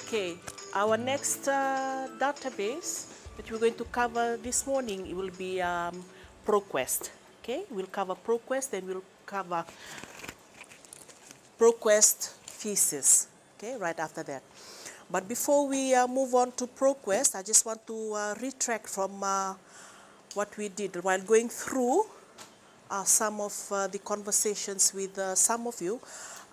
Okay, our next database that we're going to cover this morning, it will be ProQuest. Okay, we'll cover ProQuest, then we'll cover ProQuest thesis. Okay, right after that. But before we move on to ProQuest, I just want to retract from what we did while going through some of the conversations with some of you.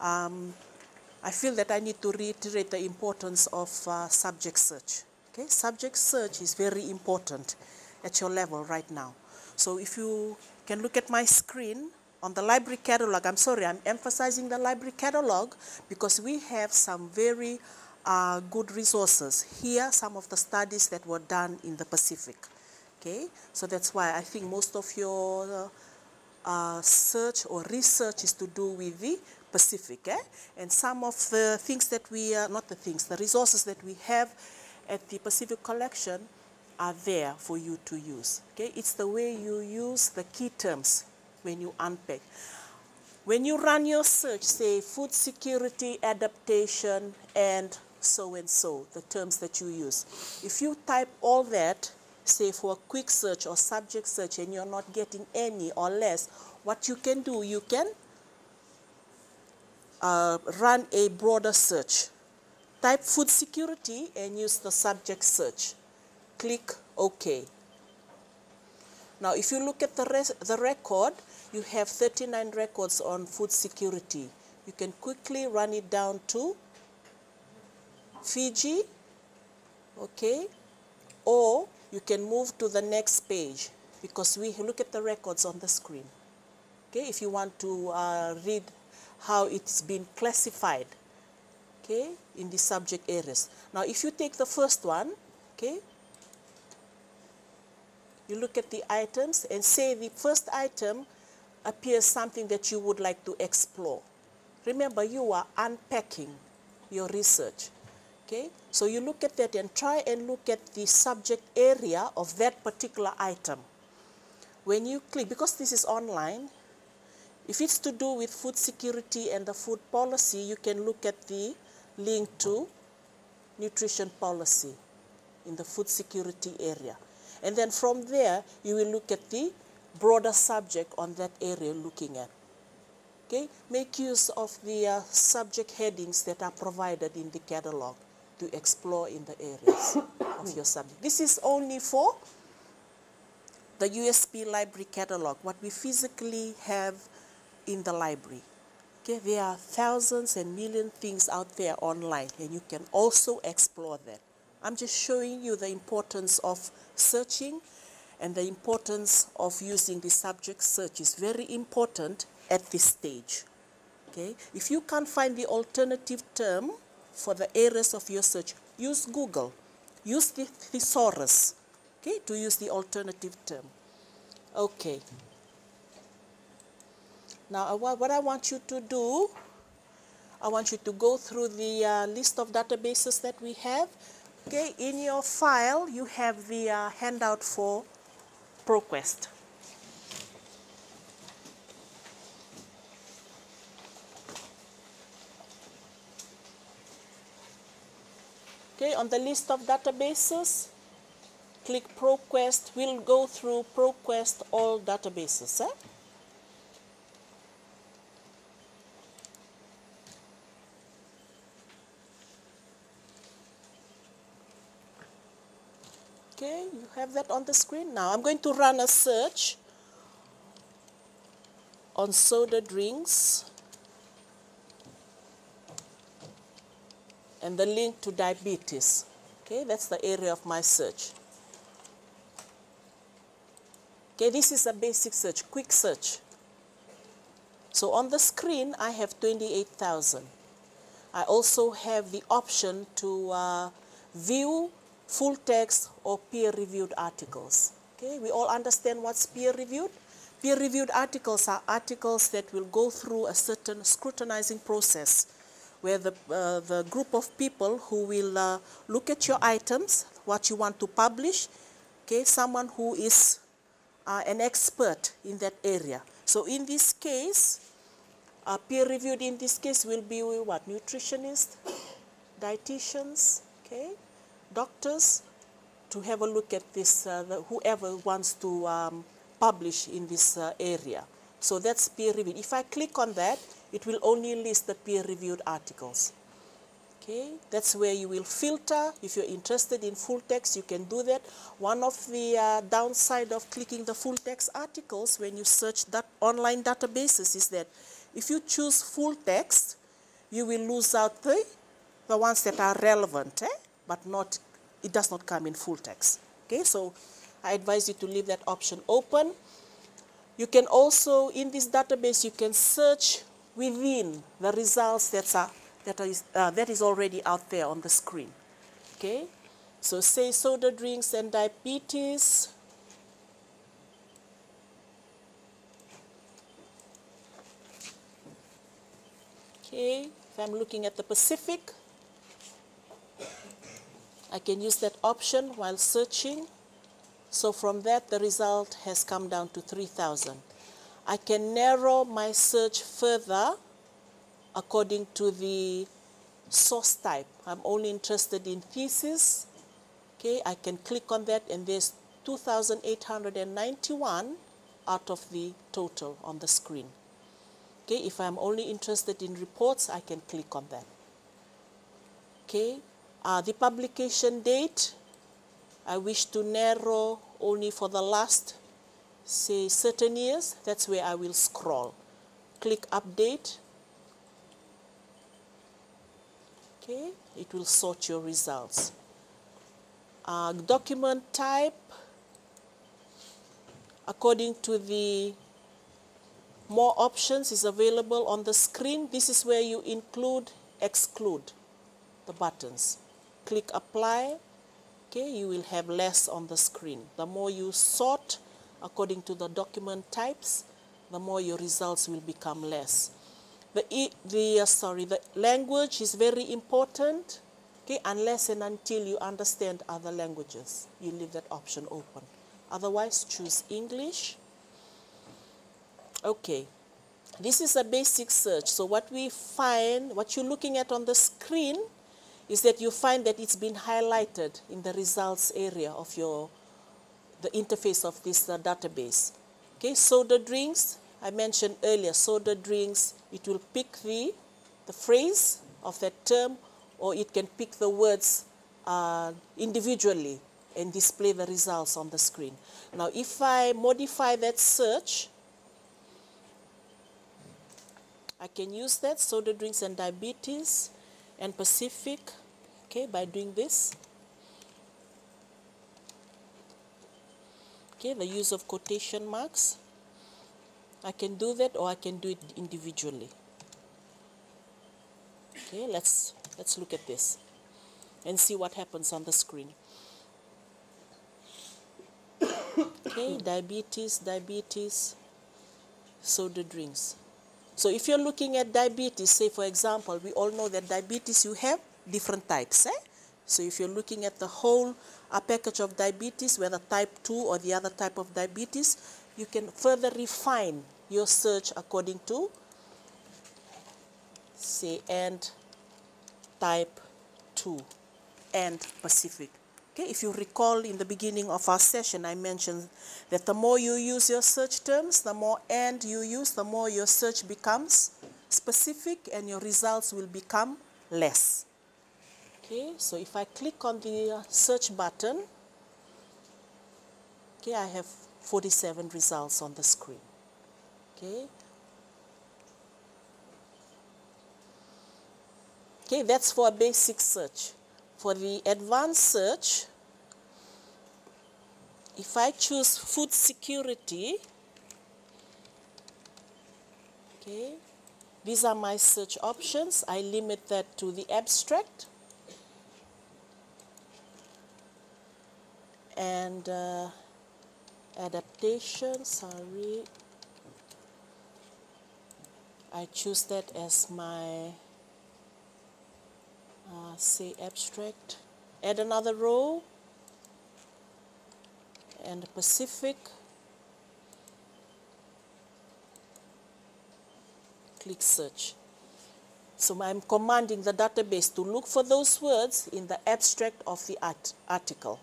I feel that I need to reiterate the importance of subject search. Okay, subject search is very important at your level right now. So if you can look at my screen on the library catalog, I'm sorry, I'm emphasizing the library catalog because we have some very good resources. Here, some of the studies that were done in the Pacific. Okay, so that's why I think most of your search or research is to do with the Pacific. And some of the things that we, not the things, the resources that we have at the Pacific Collection are there for you to use. Okay, it's the way you use the key terms when you unpack. When you run your search, say food security, adaptation, and so, the terms that you use. If you type all that, say for a quick search or subject search, and you're not getting any or less, what you can do, you can run a broader search. Type food security and use the subject search. Click OK. Now, if you look at the record, you have 39 records on food security. You can quickly run it down to Fiji, okay, or you can move to the next page because we look at the records on the screen. Okay, if you want to read how it's been classified, okay, in the subject areas. Now, if you take the first one, okay, you look at the items and say the first item appears something that you would like to explore. Remember, you are unpacking your research. Okay, so you look at that and try and look at the subject area of that particular item. When you click, because this is online, if it's to do with food security and the food policy, you can look at the link to nutrition policy in the food security area. And then from there, you will look at the broader subject on that area looking at. Okay, make use of the subject headings that are provided in the catalog to explore in the areas of your subject. This is only for the USP library catalog, what we physically have in the library. Okay, there are thousands and million things out there online, and you can also explore that. I'm just showing you the importance of searching and the importance of using the subject search is very important at this stage. Okay, if you can't find the alternative term for the areas of your search, use Google, use the thesaurus, okay, to use the alternative term. Okay. Now, what I want you to do, I want you to go through the list of databases that we have. Okay, in your file, you have the handout for ProQuest. Okay, on the list of databases, click ProQuest. We'll go through ProQuest all databases. Okay, you have that on the screen. Now, I'm going to run a search on soda drinks and the link to diabetes. Okay, that's the area of my search. Okay, this is a basic search, quick search. So on the screen, I have 28,000. I also have the option to view full text or peer-reviewed articles. Okay, we all understand what's peer-reviewed? Peer-reviewed articles are articles that will go through a certain scrutinizing process where the group of people who will look at your items, what you want to publish, okay, someone who is an expert in that area. So in this case, peer-reviewed in this case will be what? Nutritionist, dietitians, okay, doctors, to have a look at this, whoever wants to publish in this area. So that's peer reviewed. If I click on that, it will only list the peer-reviewed articles. Okay, that's where you will filter. If you're interested in full text, you can do that. One of the downside of clicking the full text articles when you search that online databases is that if you choose full text, you will lose out the ones that are relevant, but not, it does not come in full text. Okay, so I advise you to leave that option open. You can also, in this database, you can search within the results that is already out there on the screen. Okay, so say soda drinks and diabetes. Okay, if I'm looking at the Pacific, I can use that option while searching. So from that, the result has come down to 3,000. I can narrow my search further according to the source type. I'm only interested in thesis. Okay, I can click on that, and there's 2,891 out of the total on the screen. Okay, if I'm only interested in reports, I can click on that. Okay, the publication date, I wish to narrow only for the last, say, certain years. That's where I will scroll. Click update. Okay, it will sort your results. Document type, according to the more options is available on the screen. This is where you include, exclude the buttons. Click apply. Okay, you will have less on the screen. The more you sort according to the document types, the more your results will become less. The language is very important, okay, unless and until you understand other languages. You leave that option open. Otherwise, choose English. Okay, this is a basic search. So what we find, what you're looking at on the screen, is that you find that it's been highlighted in the results area of the interface of this database. Okay, soda drinks, I mentioned earlier, soda drinks, it will pick the phrase of that term, or it can pick the words individually and display the results on the screen. Now, if I modify that search, I can use that, soda drinks and diabetes and Pacific, okay, by doing this. Okay, the use of quotation marks. I can do that, or I can do it individually. Okay, let's look at this and see what happens on the screen. Okay, diabetes, soda drinks. So if you're looking at diabetes, say for example, we all know that diabetes, you have different types. So if you're looking at the whole package of diabetes, whether type 2 or the other type of diabetes, you can further refine your search according to, say, and type 2 and Pacific. Okay, if you recall in the beginning of our session, I mentioned that the more you use your search terms, the more and you use, the more your search becomes specific and your results will become less. Okay, so if I click on the search button, okay, I have 47 results on the screen. Okay. Okay, that's for a basic search. For the advanced search, if I choose food security, okay, these are my search options. I limit that to the abstract. And adaptation, sorry, I choose that as my, say, abstract. Add another row, and Pacific. Click search. So I'm commanding the database to look for those words in the abstract of the article.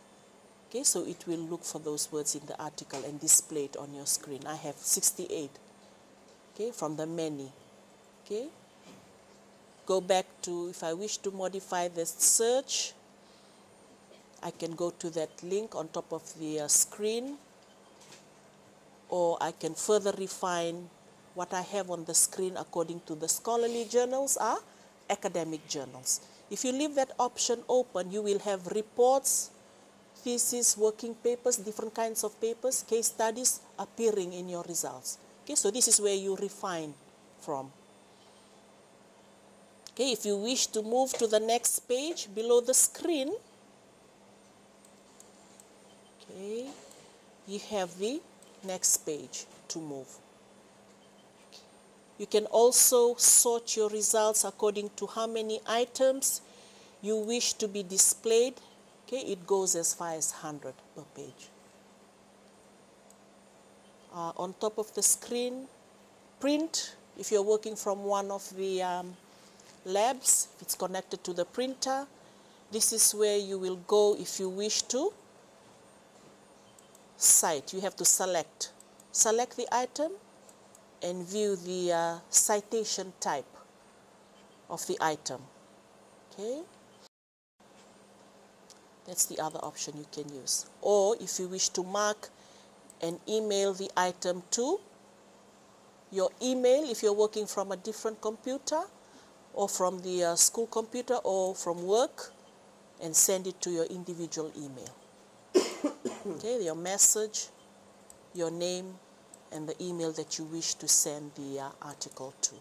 Okay, so it will look for those words in the article and display it on your screen. I have 68, okay, from the many. Okay, go back to, if I wish to modify the search, I can go to that link on top of the screen, or I can further refine what I have on the screen according to the scholarly journals are academic journals. If you leave that option open, you will have reports, thesis, working papers, different kinds of papers, case studies appearing in your results. Okay, so this is where you refine from. Okay, if you wish to move to the next page below the screen, okay, you have the next page to move. You can also sort your results according to how many items you wish to be displayed. Okay, it goes as far as 100 per page. On top of the screen, print, if you're working from one of the labs, if it's connected to the printer, this is where you will go if you wish to cite. You have to select the item and view the citation type of the item. Okay, that's the other option you can use. Or if you wish to mark and email the item to your email, if you're working from a different computer or from the school computer or from work, and send it to your individual email. Okay, your message, your name, and the email that you wish to send the article to.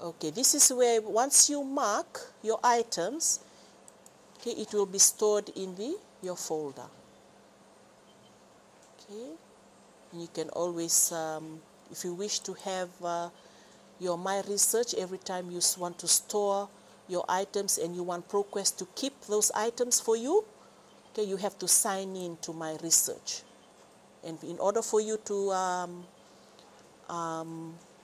Okay, this is where once you mark your items, okay, it will be stored in your folder. Okay, and you can always, if you wish to have your My Research, every time you want to store your items and you want ProQuest to keep those items for you, okay, you have to sign in to My Research. And in order for you to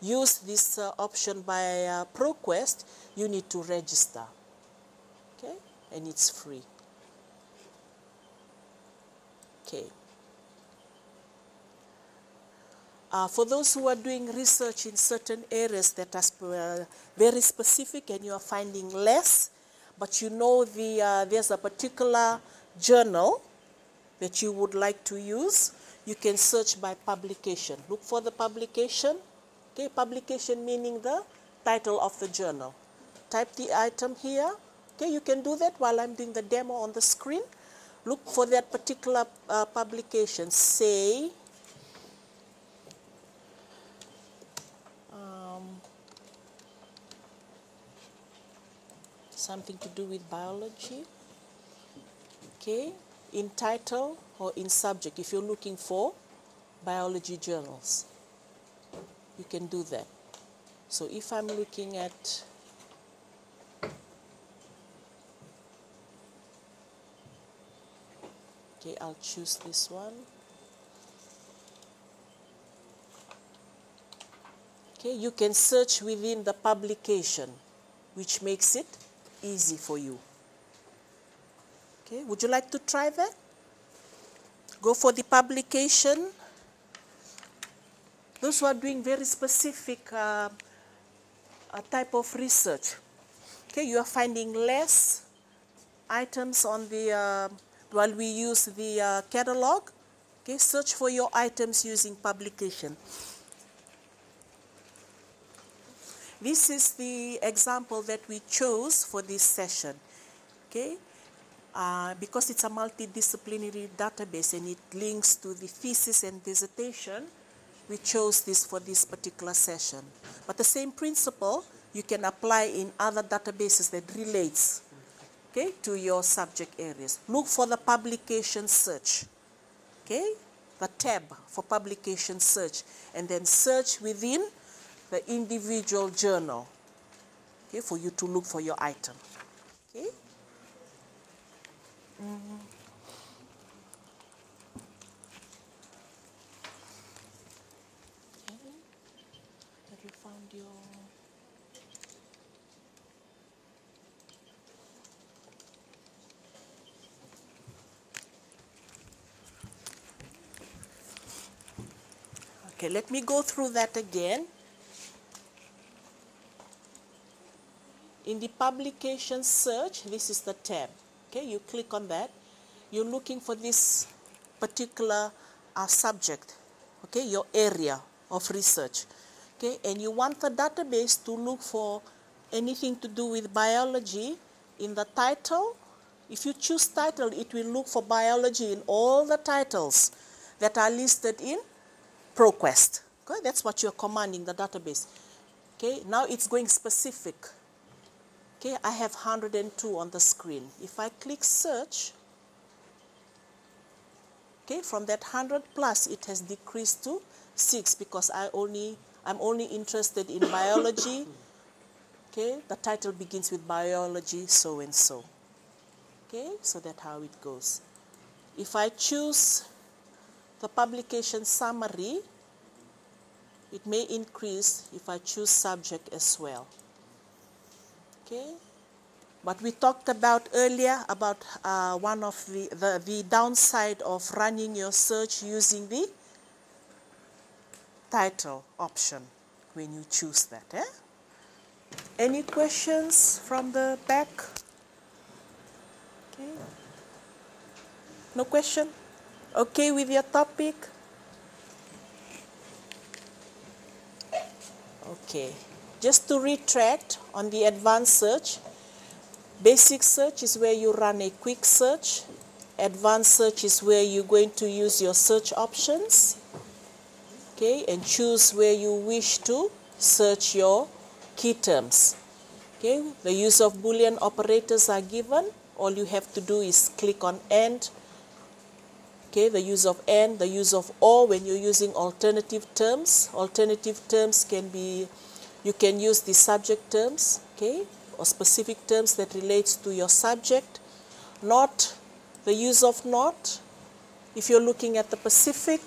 use this option by ProQuest, you need to register, okay, and it's free. Okay. For those who are doing research in certain areas that are very specific and you are finding less, but you know there's a particular journal that you would like to use, you can search by publication. Look for the publication. Okay, publication meaning the title of the journal. Type the item here. Okay, you can do that while I'm doing the demo on the screen. Look for that particular publication. Say, something to do with biology. Okay, in title or in subject, if you're looking for biology journals, you can do that. So if I'm looking at okay, I'll choose this one. Okay, you can search within the publication, which makes it easy for you. Okay, would you like to try that? Go for the publication. Those who are doing very specific type of research, okay, you are finding less items on the, while we use the catalog, okay, search for your items using publication. This is the example that we chose for this session, okay? Because it's a multidisciplinary database and it links to the thesis and dissertation, we chose this for this particular session. But the same principle you can apply in other databases that relates, okay, to your subject areas. Look for the publication search, okay, the tab for publication search, and then search within the individual journal, okay, for you to look for your item. Okay. Have you found your Okay, let me go through that again. In the publication search, this is the tab. Okay, you click on that. You're looking for this particular subject, okay, your area of research. Okay, and you want the database to look for anything to do with biology in the title. If you choose title, it will look for biology in all the titles that are listed in ProQuest. Okay, that's what you're commanding the database. Okay, now it's going specific. Okay, I have 102 on the screen. If I click search, okay, from that 100 plus, it has decreased to 6 because I'm only interested in biology. Okay, the title begins with biology so and so. Okay, so that's how it goes. If I choose the publication summary, it may increase if I choose subject as well. Okay, but we talked about earlier about one of the downside of running your search using the title option when you choose that. Eh? Any questions from the back? Okay. No question? Okay with your topic? Okay. Just to retract on the advanced search, basic search is where you run a quick search. Advanced search is where you're going to use your search options, okay, and choose where you wish to search your key terms. Okay, the use of Boolean operators are given. All you have to do is click on AND. Okay, the use of AND, the use of OR when you're using alternative terms. Alternative terms can be, you can use the subject terms, okay, or specific terms that relates to your subject. Not, the use of not. If you're looking at the Pacific,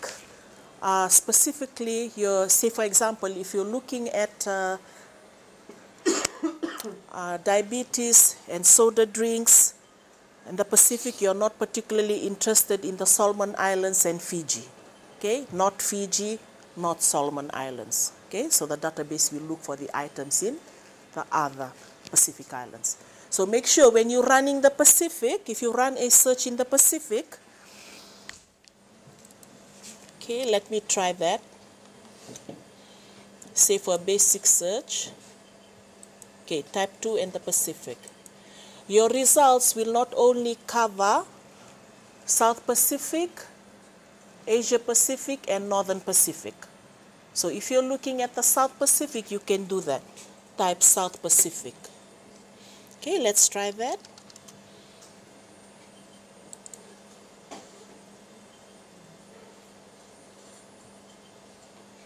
specifically, say for example, if you're looking at diabetes and soda drinks, in the Pacific, you're not particularly interested in the Solomon Islands and Fiji. Okay, not Fiji, not Solomon Islands. Okay, so the database will look for the items in the other Pacific Islands. So make sure when you're running the Pacific, if you run a search in the Pacific, okay, let me try that. Say for a basic search, okay, type 2 in the Pacific. Your results will not only cover South Pacific, Asia Pacific, and Northern Pacific. So if you're looking at the South Pacific, you can do that. Type South Pacific. Okay, let's try that.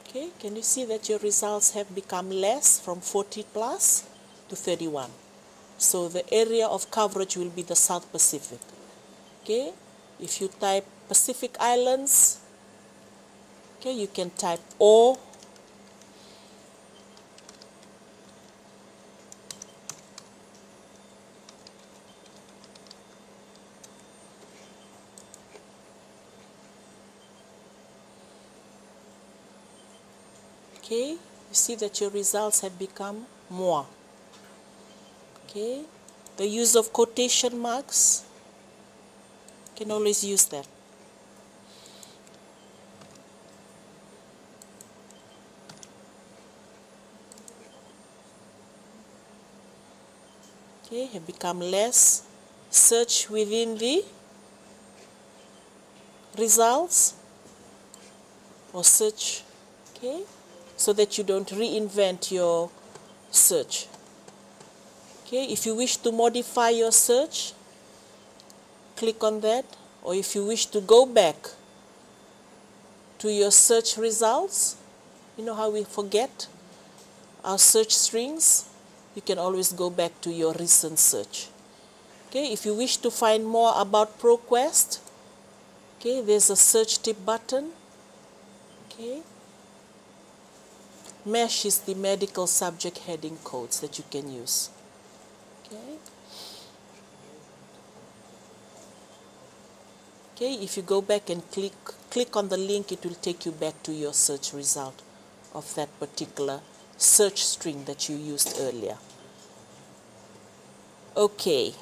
Okay, can you see that your results have become less from 40 plus to 31? So the area of coverage will be the South Pacific. Okay, if you type Pacific Islands, okay, you can type O. Okay, you see that your results have become more. Okay, the use of quotation marks, can always use that. Okay, have become less. Search within the results or search, okay, so that you don't reinvent your search. Okay, if you wish to modify your search, click on that, or if you wish to go back to your search results, you know how we forget our search strings, you can always go back to your recent search. Okay, if you wish to find more about ProQuest, okay, there's a search tip button. Okay, MESH is the medical subject heading codes that you can use. Okay. Okay, if you go back and click on the link, it will take you back to your search result of that particular search string that you used earlier. Okay.